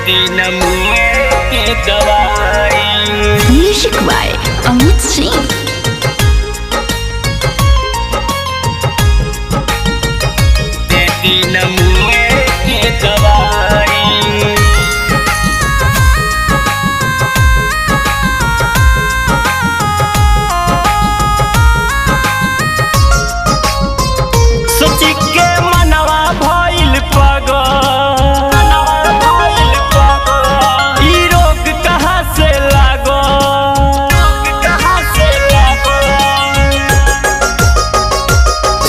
नमुए के दवाई। Music by Amit Singh. देती नमुए के दवाई। सोची के मनवा भइल पागल, ई रोग कहाँ से लागल,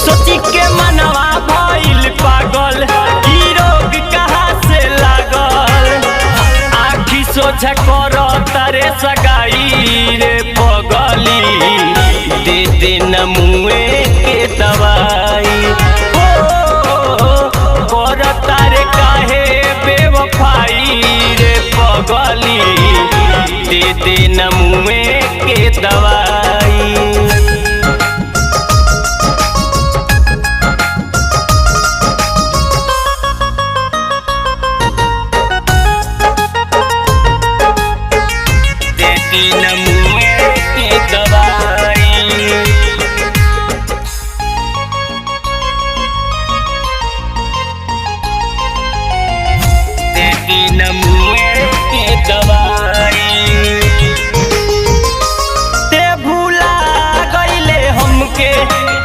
सोची के मनवा भइल पागल, ई रोग कहाँ से लागल। आखी सोझा कर तारे सगाई रे पगली, दे दे नमुए के दवाई। कर तारे काहे बेवफाई रे पगली, दे दे नमुए के दवाई। देती नमुए के दवाई। देती नमुए के दवाई। ते भूला गईले हमके,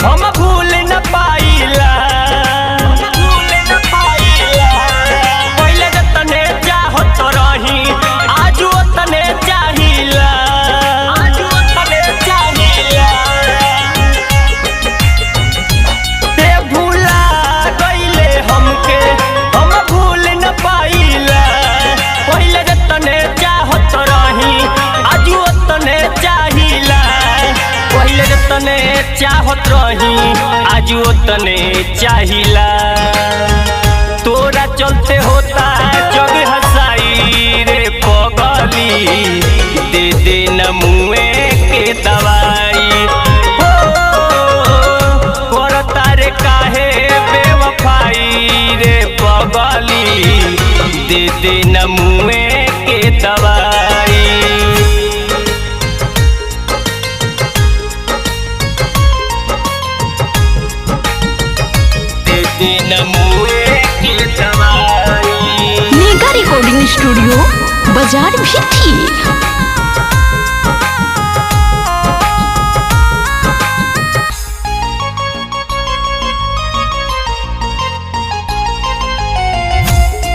हम भूल न पाइला, पहिले जतने चाहत रही आज ओतने चाहिला, ते भूला गईले हमके, हम भूल न पाइला, पहिले जतने चाहत रही आज ओतने चाहिला, पहिले जतने चाहत रही आज ओतने चाहिला। तोरा चलते होता जग हसाई रे पगली, दे दे नमुए के दवाई। कर तारे काहे बेवफाई रे पगली, दे दे नमुए के दवाई। देती नमुए के दवाई। मेगा रिकॉर्डिंग स्टूडियो बाजार भी थी।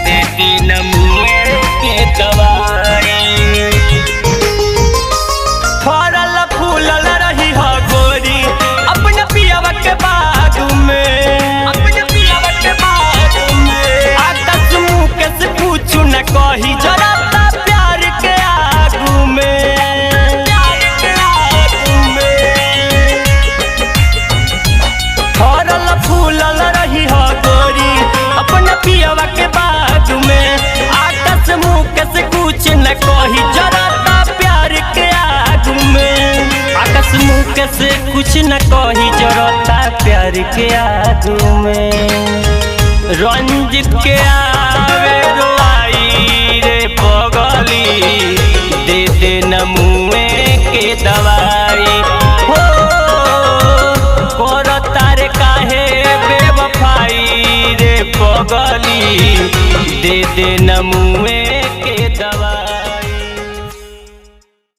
देती नमुए के दवाई। फरल फूलल रही हो गोरी अपने पियवा के बाग में, आकाश मुँह के से पूछू न कही जरा प्यार के आगू में। फरल फूलल रही हो गोरी अपने पियवा के बाग में, आकाश मुँह से कुछ न कही जरा प्यार के आगू में। आकाश मुँह से कुछ न कही जरा प्यार के आगू में। रंजित के आवे रोआई रे पगली, दे दे नमुए के दवाई। हो कर तारे काहे बेवफाई रे पगली, दे दे नमुए